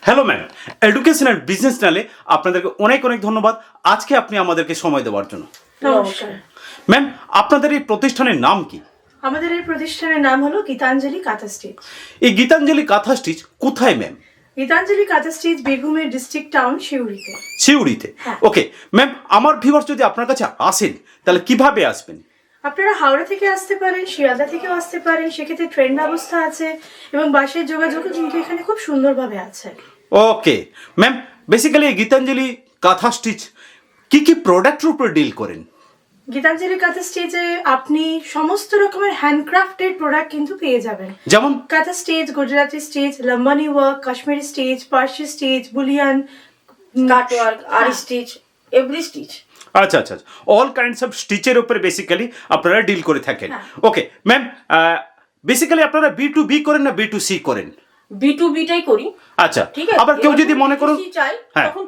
Hello ma'am, education and business চ্যানেলে আপনাদেরকে অনেক অনেক ধন্যবাদ আজকে আপনি আমাদেরকে সময় দেওয়ার জন্য। নমস্কার ম্যাম, আপনাদের এই প্রতিষ্ঠানের নাম কি? আমাদের এই প্রতিষ্ঠানের নাম হলো গীতাঞ্জলি কাঁথা স্টিচ। এই গীতাঞ্জলি কাঁথা স্টিচ কোথায় ম্যাম? গীতাঞ্জলি কাঁথা স্টিচ বীরভূমের ডিস্ট্রিক্ট টাউন সিউড়িতে। সিউড়িতে। ওকে ম্যাম, আমার ভিউয়ার্স যদি আপনার কাছে আসেন তাহলে কিভাবে আসবেন? আপনারা হাওড়া থেকে আসতে পারেন, শিয়ালদা থেকেও আসতে পারেন, সেক্ষেত্রে ট্রেন ব্যবস্থা আছে এবং বাসের যোগাযোগও কিন্তু এখানে খুব সুন্দরভাবে আছে। ওকে ম্যাম, বেসিক্যালি এই গীতাঞ্জলি কাঁথা স্টিচ কি কি প্রোডাক্টের উপর ডিল করেন? গীতাঞ্জলি কাঁথা স্টিচে আপনি সমস্ত রকমের হ্যান্ডক্রাফটেড প্রোডাক্ট কিন্তু পেয়ে যাবেন, যেমন kantha stitch, Gujarati stitch, Lambani work, Kashmiri stitch, Parsi stitch, bullion, cutwork, aari stitch, every stitch. আচ্ছা আচ্ছা, অল কাইন্ডস অফ স্টিচের উপরে বেসিক্যালি আপনারা ডিল করে থাকেন। ওকে ম্যাম, বেসিক্যালি আপনারা B2B করেন না B2C করেন? B2B টাই করি। আচ্ছা, ঠিক আছে। আবার কেউ যদি মনে করুন চাই হ্যাঁ, তখন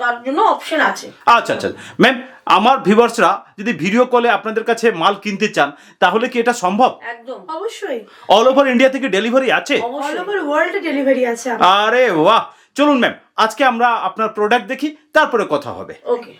তার জন্য অপশন আছে। আচ্ছা আচ্ছা ম্যাম, আমার ভিউয়ার্সরা যদি ভিডিও কলে আপনাদের কাছে মাল কিনতে চান তাহলে কি এটা সম্ভব? একদম অবশ্যই অল ওভার ইন্ডিয়া থেকে ডেলিভারি আছে? অল ওভার ওয়ার্ল্ড ডেলিভারি আছে। আরে বাহ, চলুন ম্যাম আজকে আমরা আপনার প্রোডাক্ট দেখি, তারপরে কথা হবে। ওকে।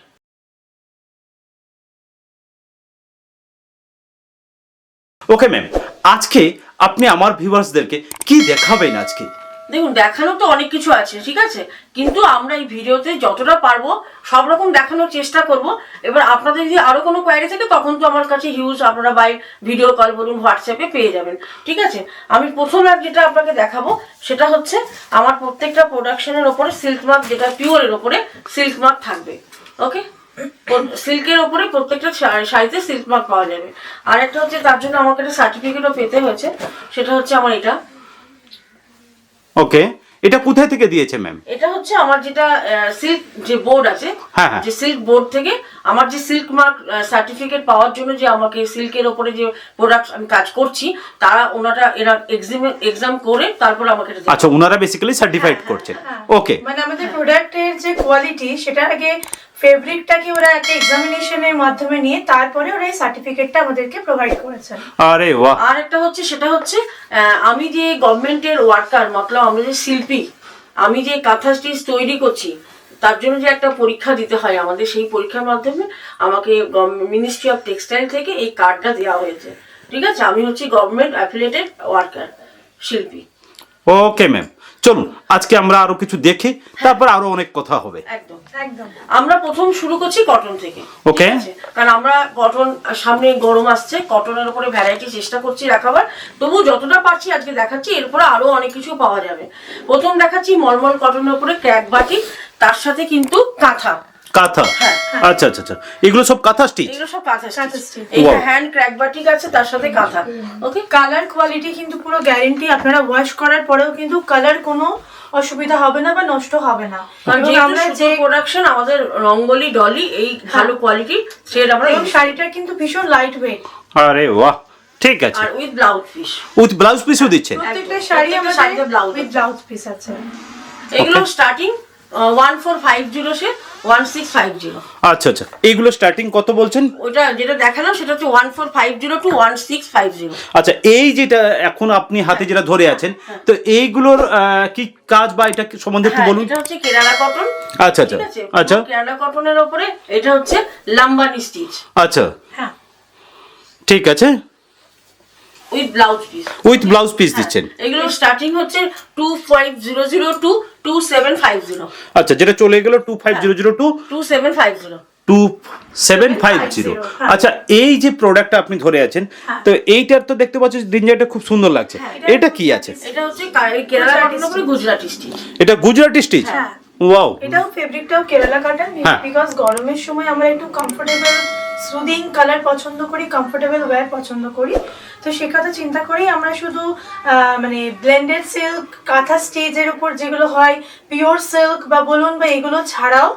ওকে ম্যাম, আজকে আপনি আমার ভিউয়ার্সদেরকে কি দেখাবেন আজকে? দেখুন, দেখানো তো অনেক কিছু আছে, ঠিক আছে, কিন্তু আমরা এই ভিডিওতে যতটা পারবো সব রকম দেখানোর চেষ্টা করব। এবার আপনাদের যদি আরো কোনো কোয়ারি থাকে তখন তো আমার কাছে হিউজ আপনারা বাই ভিডিও কল বলুন, হোয়াটসঅ্যাপে পেয়ে যাবেন, ঠিক আছে। আমি প্রথম যেটা আপনাকে দেখাবো সেটা হচ্ছে আমার প্রত্যেকটা প্রোডাকশনের ওপরে সিল্ক মার্ক, যেটা পিওরের ওপরে সিল্ক মার্ক থাকবে। ওকে, সিল্কের ওপরে প্রত্যেকটা শাড়িতে সিল্ক মার্ক পাওয়া যাবে। আর একটা হচ্ছে তার জন্য আমাকে একটা সার্টিফিকেটও পেতে হয়েছে, সেটা হচ্ছে আমার এটা। ওকে, এটা কোথায় থেকে দিয়েছে ম্যাম? এটা হচ্ছে আমার যেটা সিল্ক যে বোর্ড আছে, হ্যাঁ, যে সিল্ক বোর্ড থেকে আমার যে সিল্ক মার্ক সার্টিফিকেট পাওয়ার জন্য যে আমাকে সিল্কের ওপরে যে প্রোডাক্ট আমি কাজ করছি তারা এরা এক্সাম করে তারপর আমাকে এটা আচ্ছা, ওনারা বেসিক্যালি সার্টিফাইড করছেন। ওকে, মানে আমাদের প্রোডাক্টের যে কোয়ালিটি সেটা আগে ফেব্রিকটাকে ওরা একটা এক্সামিনেশনের মাধ্যমে নিয়ে তারপরে ওরা এই সার্টিফিকেটটা আমাদেরকে প্রোভাইড করেছেন। আরে বাহ। আর একটা হচ্ছে সেটা হচ্ছে আমি যে গভর্নমেন্টের ওয়ার্কার, মতলব আমরা যে শিল্পী, আমি যে কাঁথা স্টিচ তৈরি করছি তার জন্য যে একটা পরীক্ষা দিতে হয় আমাদের, সেই পরীক্ষার মাধ্যমে আমাকে মিনিস্ট্রি অফ টেক্সটাইল থেকে এই কার্ডটা দেওয়া হয়েছে, ঠিক আছে। আমি হচ্ছি গভর্নমেন্ট অ্যাফিলিয়েটেড ওয়ার্কার, শিল্পী। ওকে ম্যাম, চলুন আজকে আমরা আরো কিছু দেখি, তারপর আরো অনেক কথা হবে। একদম একদম। আমরা প্রথম শুরু করছি কটন থেকে। ওকে, কারণ আমরা কটন, সামনে গরম আসছে, কটনের উপরে ভ্যারাইটি চেষ্টা করছি রাখাবার, তবু যতটা পারছি আজকে দেখাচ্ছি, এরপরে আরো অনেক কিছু পাওয়া যাবে। প্রথম দেখাচ্ছি মলমল কটনের উপরে ক্র্যাক বাটি, তার সাথে কিন্তু কাঁথা। কাঁথা, আচ্ছা আচ্ছা আচ্ছা, এগুলো সব কাঁথা স্টিচ? এগুলো সব কাঁথা স্টিচ। এইটা হ্যান্ড ক্র্যাক বাটিক আছে, তার সাথে কাঁথা। ওকে, কালার কোয়ালিটি কিন্তু পুরো গ্যারান্টি, আপনারা ওয়াশ করার পরেও কিন্তু কালার কোনো অসুবিধা হবে না বা নষ্ট হবে না। কারণ আমরা যে প্রোডাকশন আমাদের রঙ্গোলি ডলি এই ভালো কোয়ালিটি থ্রেড আমরা, এবং শাড়িটা কিন্তু ভীষণ লাইট ওয়েট। আরে বাহ, ঠিক আছে। আর with blouse piece, with blouse পিসও দিচ্ছেন? প্রত্যেকটা শাড়ি আমাদের উইথ ব্লাউজ পিস আছে। এগুলো স্টার্টিং 1450 সে 1650। আচ্ছা আচ্ছা, এইগুলো স্টার্টিং কত বলছেন? ওটা যেটা দেখালাম সেটা হচ্ছে 1450 টু 1650। আচ্ছা, এই যেটা এখন আপনি হাতে যেটা ধরে আছেন, তো এইগুলোর কি কাজ বা এটা সম্বন্ধে একটু বলুন। এটা হচ্ছে কেরালা কটন। আচ্ছা আচ্ছা আচ্ছা, কেরালা কটনের উপরে এটা হচ্ছে লাম্বানি স্টিচ। আচ্ছা হ্যাঁ, ঠিক আছে, with blouse piece. With blouse piece দিচ্ছেন। এগুলো স্টার্টিং হচ্ছে 2500 টু 2750। আচ্ছা, যেটা চলে গেল 2500 টু 2750। 2750। আচ্ছা, এই যে প্রোডাক্টটা আপনি ধরে আছেন, তো এইটার তো দেখতে পাচ্ছি ডিজাইনটা খুব সুন্দর লাগছে। এটা কি আছে? এটা হচ্ছে কেরালা কটনের উপরে গুজরাটি স্টিচ। এটা গুজরাটি স্টিচ? ওয়াও। এটাও ফেব্রিকটাও কেরালা কটন, বিকজ গরমের সময় আমরা একটু কমফোর্টেবল সুদিং কালার পছন্দ করি, কমফোর্টেবল ওয়্যার পছন্দ করি, তো সে কথা চিন্তা করেই আমরা শুধু মানে ব্লেন্ডেড সিল্ক, কাঁথা স্টিচের উপর যেগুলো হয় পিওর সিল্ক বা বলুন বা এগুলো ছাড়াও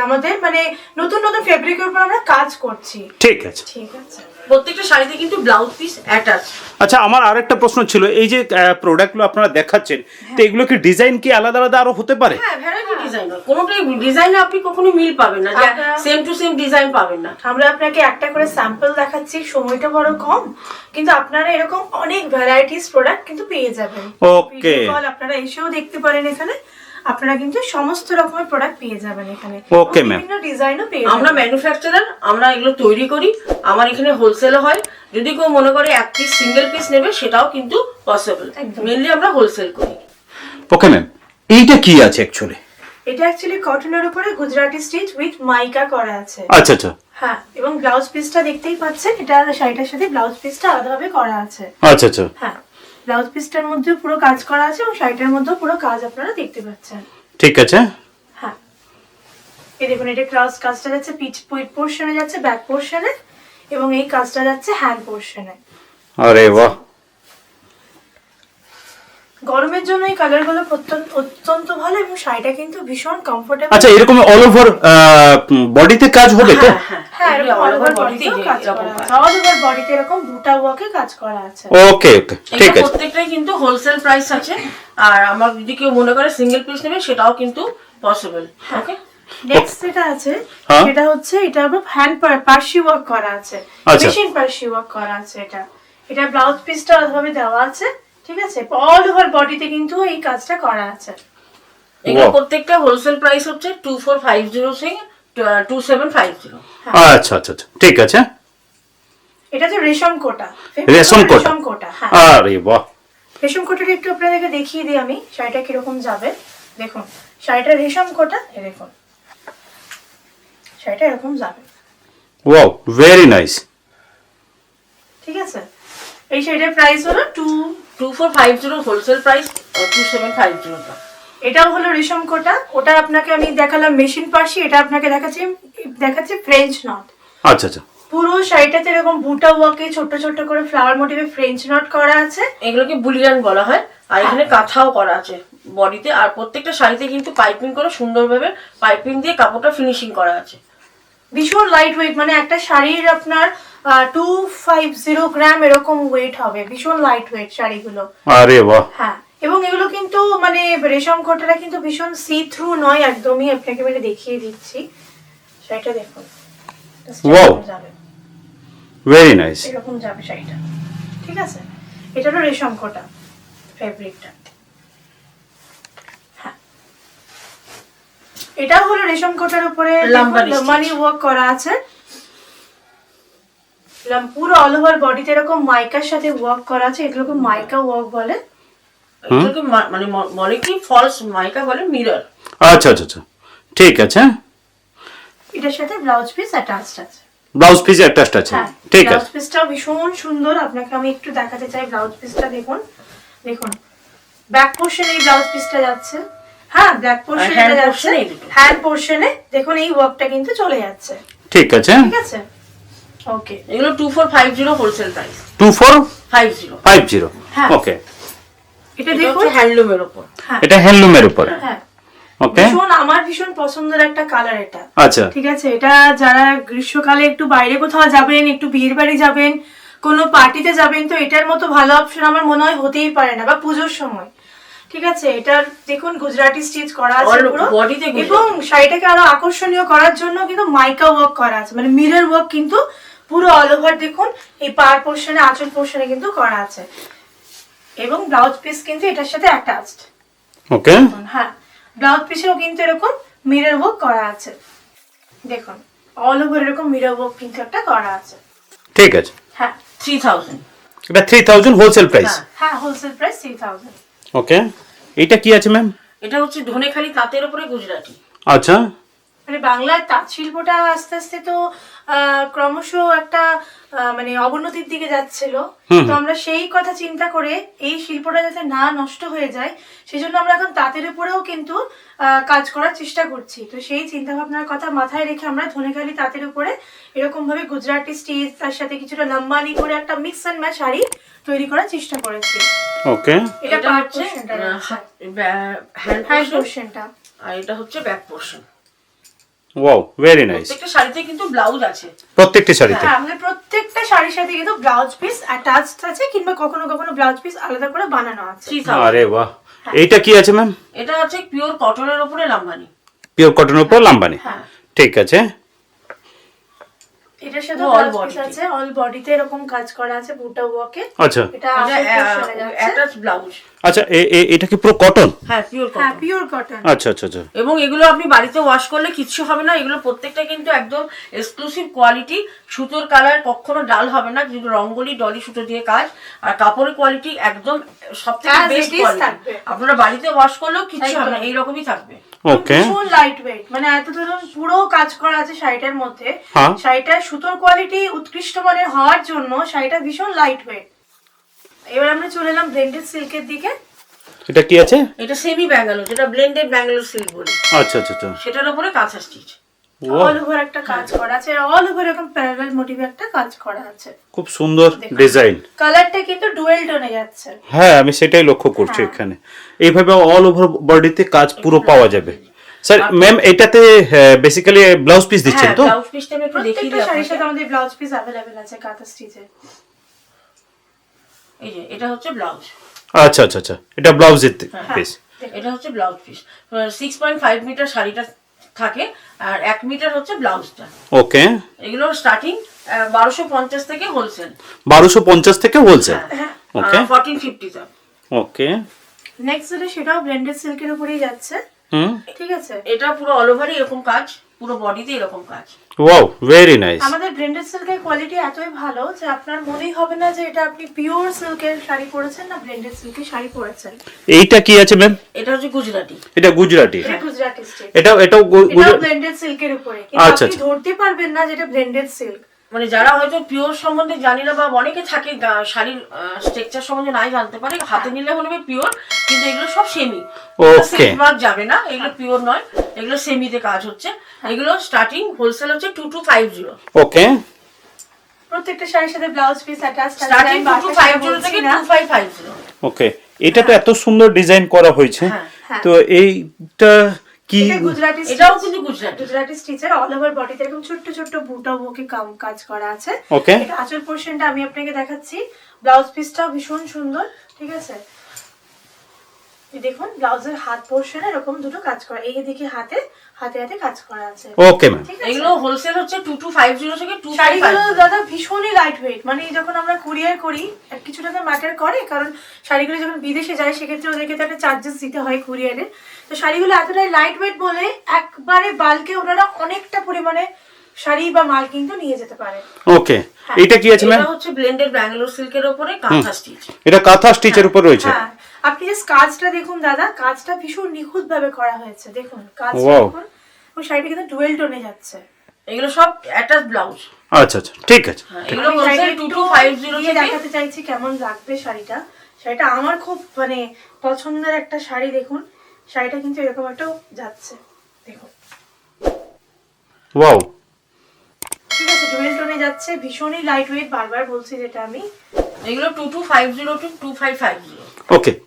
আমাদের মানে নতুন নতুন ফেব্রিকের উপর আমরা কাজ করছি। ঠিক আছে, ঠিক আছে। প্রত্যেকটা শাড়িতে কিন্তু ব্লাউজ পিস অ্যাটাচ। আচ্ছা, আমার আরেকটা প্রশ্ন ছিল, এই যে প্রোডাক্টগুলো আপনারা দেখাচ্ছেন, তো এগুলো কি ডিজাইন কি আলাদা আলাদা আরো হতে পারে? হ্যাঁ, ভ্যারাইটি ডিজাইন ডিজাইনার, কোনোটাই ডিজাইনে আপনি কখনো মিল পাবেন না, যে সেম টু সেম ডিজাইন পাবেন না। আমরা আপনাকে একটা করে স্যাম্পল দেখাচ্ছি, সময়টা বড় কম, কিন্তু আপনারা এরকম অনেক ভ্যারাইটিস প্রোডাক্ট কিন্তু পেয়ে যাবেন। ওকে, আপনারা এসেও দেখতে পারেন, এখানে আপনারা কিন্তু সমস্ত রকমের প্রোডাক্ট পেয়ে যাবেন এখানে। ওকে ম্যাম, বিভিন্ন ডিজাইনও পেয়ে যাবেন। আমরা ম্যানুফ্যাকচারার, আমরা এগুলো তৈরি করি, আমার এখানে হোলসেল হয়। যদি কেউ মনে করে এক পিস সিঙ্গেল পিস নেবে সেটাও কিন্তু পসিবল, মেইনলি আমরা হোলসেল করি। ওকে ম্যাম, এইটা কি আছে অ্যাকচুয়ালি? এটা অ্যাকচুয়ালি কটনের উপরে গুজরাটি স্টিচ উইথ মাইকা করা আছে। আচ্ছা আচ্ছা, হ্যাঁ, এবং ব্লাউজ পিসটা দেখতেই পাচ্ছেন, এটা শাড়িটার সাথে ব্লাউজ পিসটা আলাদাভাবে করা আছে। আচ্ছা আচ্ছা, হ্যাঁ, ব্লাউজ পিসটার মধ্যে পুরো কাজ করা আছে এবং শাড়িটার মধ্যে পুরো কাজ আপনারা দেখতে পাচ্ছেন। ঠিক আছে। হ্যাঁ, এই দেখুন, এটা ক্রস কাজটা যাচ্ছে পিচ পোর্শনে, যাচ্ছে ব্যাক পোর্শনে, এবং এই কাজটা যাচ্ছে হ্যান্ড পোর্শনে। আরে বাহ, গরমের জন্য এই কালারগুলো অত্যন্ত ভালো, এবং শাড়িটা কিন্তু ভীষণ কমফোর্টেবল। আচ্ছা, এরকম অল ওভার বডিতে কাজ হবে তো? হ্যাঁ, এরকম অল ওভার বডিতে কাজ করা আছে, অল ওভার বডিতে এরকম বুটা ওয়ার্কে কাজ করা আছে। ওকে ওকে, ঠিক আছে। প্রত্যেকটাই কিন্তু হোলসেল প্রাইস আছে, আর আমার যদি কেউ মনে করে সিঙ্গেল পিস নেবে সেটাও কিন্তু পসিবল। ওকে, নেক্সট যেটা আছে সেটা হচ্ছে, এটা হ্যান্ড পার্সি ওয়ার্ক করা আছে, মেশিন পার্সি ওয়ার্ক করা আছে। এটা ব্লাউজ পিসটা আলাদাভাবে দেওয়া আছে, ঠিক আছে? অল ওভার বডিতে কিন্তু এই কাজটা করা আছে। এগুলো প্রত্যেকটা হোলসেল প্রাইস হচ্ছে 2450 থেকে 2750। আচ্ছা আচ্ছা আচ্ছা, ঠিক আছে। এটা তো রেশম কোটা, রেশম কোটা। আরে বাহ, রেশম কোটাটা একটু আপনাদেরকে দেখিয়ে দিই আমি, শাড়িটা কিরকম যাবে। দেখুন, শাড়িটা রেশম কোটা, দেখুন শাড়িটা এরকম যাবে। Wow, very nice. ঠিক আছে, এই শাড়িটার প্রাইস হলো 2450 হোলসেল প্রাইস, 2750। এটাও হলো রেশম কোটা। ওটা আপনাকে আমি দেখালাম মেশিন পার্সি, এটা আপনাকে দেখাচ্ছি ফ্রেঞ্চ নট। আচ্ছা আচ্ছা, পুরো শাড়িটাতে এরকম বুটা ওয়ার্কে ছোট ছোট করে ফ্লাওয়ার মোটিভে ফ্রেঞ্চ নট করা আছে। এগুলোকে বুলিয়ান বলা হয়, আর এখানে কাঁথাও করা আছে বডিতে, আর প্রত্যেকটা শাড়িতে কিন্তু পাইপিং করে সুন্দরভাবে পাইপিং দিয়ে কাপড়টা ফিনিশিং করা আছে। ভীষণ লাইট ওয়েট, মানে একটা শাড়ির আপনার 250 গ্রাম এরকম ওয়েট হবে, ভীষণ লাইট ওয়েট শাড়িগুলো। আরে বাহ, হ্যাঁ, এবং এগুলো কিন্তু মানে রেশম কোটাটা কিন্তু ভীষণ সি থ্রু নয় একদমই, আপনাকে আমি দেখিয়ে দিচ্ছি। শাড়িটা দেখুন, ওয়াও, ভেরি নাইস। এরকম যাবে শাড়িটা, ঠিক আছে? এটা হলো রেশম কোটা ফেব্রিকটা। হ্যাঁ, এটা হলো রেশম কোটার উপরে লাম্বানি ওয়ার্ক করা আছে। পুরো অল ওভার বডিতে এরকম মাইকার সাথে ওয়ার্ক করা আছে, এগুলোকে মাইকা ওয়ার্ক বলে। এগুলোকে মানে বলে কি ফলস মাইকা বলে, মিরর। আচ্ছা আচ্ছা আচ্ছা, ঠিক আছে। এটার সাথে ব্লাউজ পিস অ্যাটাচড আছে। ব্লাউজ পিস অ্যাটাচড আছে, ঠিক আছে। ব্লাউজ পিসটাও ভীষণ সুন্দর, আপনাকে আমি একটু দেখাতে চাই ব্লাউজ পিসটা। দেখুন ব্যাক পোর্শনে এই ব্লাউজ পিসটা যাচ্ছে। হ্যাঁ, ব্যাক পোর্শনে যাচ্ছে, হ্যান্ড পোর্শনে দেখুন এই ওয়ার্কটা কিন্তু চলে যাচ্ছে। ঠিক আছে, ঠিক আছে, ওকে। এগুলো 2450 হোলসেল প্রাইস, 2450। ওকে, এটা দেখুন হ্যান্ডলুমের উপর। এটা হ্যান্ডলুমের উপর। হ্যাঁ, ওকে, আমার ভীষণ পছন্দের একটা কালার এটা। আচ্ছা, ঠিক আছে, এটা যারা গ্রীষ্মকালে একটু বাইরে কোথাও যাবেন, একটু বিয়ের বাড়ি যাবেন, কোনো পার্টিতে যাবেন, তো এটার মতো ভালো অপশন আমার মনে হয় হতেই পারে না, বা পুজোর সময়। ঠিক আছে, এটার দেখুন গুজরাটি স্টিচ করা আছে পুরো বডিতে, এবং শাড়িটাকে আরো আকর্ষণীয় করার জন্য কিন্তু মাইকা ওয়ার্ক করা আছে, মানে মিরর ওয়ার্ক কিন্তু পুরো অল ওভার দেখুন এই পার পোর্শনে, আঁচল পোর্শনে কিন্তু করা আছে, এবং ব্লাউজ পিস কিন্তু এটার সাথে অ্যাটাচড। ওকে, হ্যাঁ, ব্লাউজ পিসেও কিন্তু এরকম মিরর ওয়ার্ক করা আছে, দেখুন অল ওভার এরকম মিরর ওয়ার্ক কিন্তু একটা করা আছে। ঠিক আছে। হ্যাঁ, 3000। এটা 3000 হোলসেল প্রাইস। হ্যাঁ, হোলসেল প্রাইস 3000। ওকে, এটা কি আছে ম্যাম? এটা হচ্ছে ধনেখালি তাঁতের উপরে গুজরাটি। আচ্ছা, মানে বাংলার তাঁত শিল্পটা আস্তে আস্তে তো ক্রমশ একটা মানে অবনতির দিকে যাচ্ছিল, তো আমরা সেই কথা চিন্তা করে এই শিল্পটা যাতে না নষ্ট হয়ে যায় সেজন্য আমরা এখন তাঁতের উপরেও কিন্তু কাজ করার চেষ্টা করছি। তো সেই চিন্তা ভাবনার কথা মাথায় রেখে আমরা ধনেখালি তাঁতের উপরে এরকম ভাবে গুজরাটি স্টিচ, তার সাথে কিছুটা লম্বানি করে একটা মিক্স এন্ড ম্যাচ শাড়ি তৈরি করার চেষ্টা করেছি। ওকে, এটা হচ্ছে হ্যান্ড পোরশনটা, আর এটা হচ্ছে back portion. Wow, very nice. প্রত্যেকটা শাড়িতে কিন্তু ব্লাউজ আছে, প্রত্যেকটা শাড়িতে। হ্যাঁ, আমাদের প্রত্যেকটা শাড়ির সাথে কিন্তু ব্লাউজ পিস অ্যাটাচড আছে, কিংবা কখনো কখনো ব্লাউজ পিস আলাদা করে বানানো আছে। আরে বাহ, এইটা কি আছে ম্যাম? এটা আছে পিওর কটনের উপরে লাম্বানি। পিওর কটনের উপর লাম্বানি, হ্যাঁ। ঠিক আছে। এটার সাথে All ব্লাউজ পিস body-তে। আছে, অল বডিতে এরকম কাজ করা আছে বুটা ওয়ার্কে। আচ্ছা এটা আসল পোরশনে যাচ্ছে। Attach blouse. আচ্ছা, এটা কি পুরো কটন? হ্যাঁ, পিওর হ্যাঁ, কটন। Pure cotton. আচ্ছা আচ্ছা আচ্ছা, এবং এগুলো আপনি বাড়িতে ওয়াশ করলে কিচ্ছু হবে না, এগুলো প্রত্যেকটা কিন্তু একদম এক্সক্লুসিভ কোয়ালিটি, সুতোর কালার কখনো ডাল হবে না, কিন্তু রঙ্গোলি ডলি সুতো দিয়ে কাজ, আর কাপড়ের কোয়ালিটি একদম সবথেকে As best it is quality. থাকবে। আপনারা বাড়িতে ওয়াশ করলেও কিচ্ছু হবে না, একদম। এইরকমই থাকবে। ওকে, ভীষণ লাইট ওয়েট, মানে এত ধরুন পুরো কাজ করা আছে শাড়িটার মধ্যে। হ্যাঁ। শাড়িটার সুতোর কোয়ালিটি উৎকৃষ্ট মানের হওয়ার জন্য শাড়িটা ভীষণ লাইট ওয়েট। এবার আমরা চলে এলাম ব্লেন্ডেড সিল্কের দিকে। এটা কি আছে? এটা সেমি ব্যাঙ্গালোর, যেটা ব্লেন্ডেড ব্যাঙ্গালোর সিল্ক বলি, আচ্ছা আচ্ছা আচ্ছা, সেটার উপরে কাঁথা স্টিচ। অল ওভার একটা কাজ করা আছে, অল ওভার এরকম প্যারালাল মোটিভে একটা কাজ করা আছে। খুব সুন্দর ডিজাইন। কালারটা কিন্তু ডুয়েল টোনে যাচ্ছে। হ্যাঁ, আমি সেটাই লক্ষ্য করছি হ্যাঁ। এখানে। এইভাবে অল ওভার বডিতে কাজ পুরো পাওয়া যাবে। স্যার ম্যাম, এটাতে বেসিক্যালি ব্লাউজ পিস দিচ্ছেন হ্যাঁ, তো? ব্লাউজ পিসটা আমি একটু দেখিয়ে প্রত্যেকটা দিই শাড়ির সাথে আপনাকে। আমাদের ব্লাউজ পিস अवेलेबल আছে কাঁথা স্টিচে। এই যে এটা হচ্ছে ব্লাউজ, আচ্ছা আচ্ছা আচ্ছা, এটা ব্লাউজের পিস। এটা হচ্ছে ব্লাউজ পিস। 6.5 মিটার শাড়িটা থাকে, আর 1 মিটার হচ্ছে ব্লাউজটা। ওকে, এগুলো স্টার্টিং 1250 থেকে হোলসেল। 1250 থেকে হোলসেল। ওকে 1450 তে। ওকে, নেক্সট যেটা সেটাও ব্লেন্ডেড সিল্কের উপরেই যাচ্ছে। হুম, ঠিক আছে। এটা পুরো অল ওভারই এরকম কাজ, পুরো বডিতে এরকম কাজ। Wow, very nice. আমাদের ব্লেন্ডেড সিল্কের কোয়ালিটি এতই ভালো যে আপনার মনেই হবে না যে এটা আপনি পিওর সিল্কের শাড়ি পরেছেন না ব্লেন্ডেড সিল্কের শাড়ি পরেছেন। এইটা কি আছে ম্যাম? এটা হচ্ছে গুজরাটি। এটা গুজরাটি। এটা গুজরাটি স্টিচ। এটাও এটাও গুজরাটি। ব্লেন্ডেড সিল্কের উপরে, কিন্তু আচ্ছা, আপনি আচ্ছা। ধরতে পারবেন না যেটা ব্লেন্ডেড সিল্ক। মানে যারা হয়তো পিওর সম্বন্ধে জানি না, বা অনেকে থাকে শাড়ির স্ট্রাকচার সম্বন্ধে নাই জানতে পারে, হাতে নিলে মনে হবে পিওর, কিন্তু এগুলো সব সেমি। Okay. মার্ক যাবে না, এগুলো পিওর নয়, এগুলো সেমিতে কাজ হচ্ছে। এগুলো স্টার্টিং হোলসেল হচ্ছে 2250। ওকে, প্রত্যেকটা শাড়ির সাথে ব্লাউজ পিস অ্যাটাচ আছে। স্টার্টিং আমি বারবার 2250 বলছি থেকে না। 2550। ওকে, এটা তো এত সুন্দর ডিজাইন করা হয়েছে। হ্যাঁ। তো এইটা কি? এটা গুজরাটি এটাও কিন্তু গুজরাটি। গুজরাটি স্টিচের অল ওভার বডিতে এরকম ছোট্ট ছোট্ট বুটা ওকে কাজ করা আছে। ওকে, এটা আঁচল পোরশনটা আমি আপনাকে দেখাচ্ছি। ব্লাউজ পিসটাও ভীষণ সুন্দর, ঠিক আছে। এই দেখুন ব্লাউজের হাত পোরশনে এরকম দুটো কাজ করা, এই দিকে হাতে হাতে হাতে কাজ করা আছে। ওকে ম্যাম, ঠিক আছে। এগুলো হোলসেল হচ্ছে 2250 থেকে শাড়িগুলো 2550। দাদা ভীষণই লাইট ওয়েট, মানে যখন আমরা কুরিয়ার করি কিছুটা তো ম্যাটার করে, কারণ শাড়িগুলো যখন বিদেশে যায় সেক্ষেত্রে ওদেরকে তো একটা চার্জেস দিতে হয় কুরিয়ারে। তো শাড়িগুলো এতটাই লাইট ওয়েট বলে একবারে বাল্কে ওনারা অনেকটা পরিমাণে শাড়ি বা মাল কিন্তু নিয়ে যেতে পারে। ওকে, এটা কি আছে ম্যাম? এটা হচ্ছে ব্লেন্ডেড ব্যাঙ্গালোর সিল্কের উপরে কাঁথা স্টিচ। এটা কাঁথা স্টিচের উপর রয়েছে। হ্যাঁ, আপনি জাস্ট কাজটা দেখুন দাদা, কাজটা ভীষণ নিখুঁত ভাবে করা হয়েছে। দেখুন কাজটা Wow. দেখুন, ওই শাড়িটা কিন্তু ডুয়েল টোনে যাচ্ছে। এগুলো সব অ্যাটাচ ব্লাউজ। আচ্ছা আচ্ছা, ঠিক আছে। এগুলো আমি হোলসেল শাড়িটা একটু 2250 দিয়ে থেকে। দেখাতে চাইছি কেমন লাগবে শাড়িটা। শাড়িটা আমার খুব মানে পছন্দের একটা শাড়ি। দেখুন শাড়িটা কিন্তু এরকম একটা যাচ্ছে, দেখুন ওয়াও, ঠিক আছে, ডুয়েল টোনে যাচ্ছে, ভীষণই লাইট ওয়েট, বারবার বলছি যেটা আমি। এগুলো 2250 to 2550। ওকে,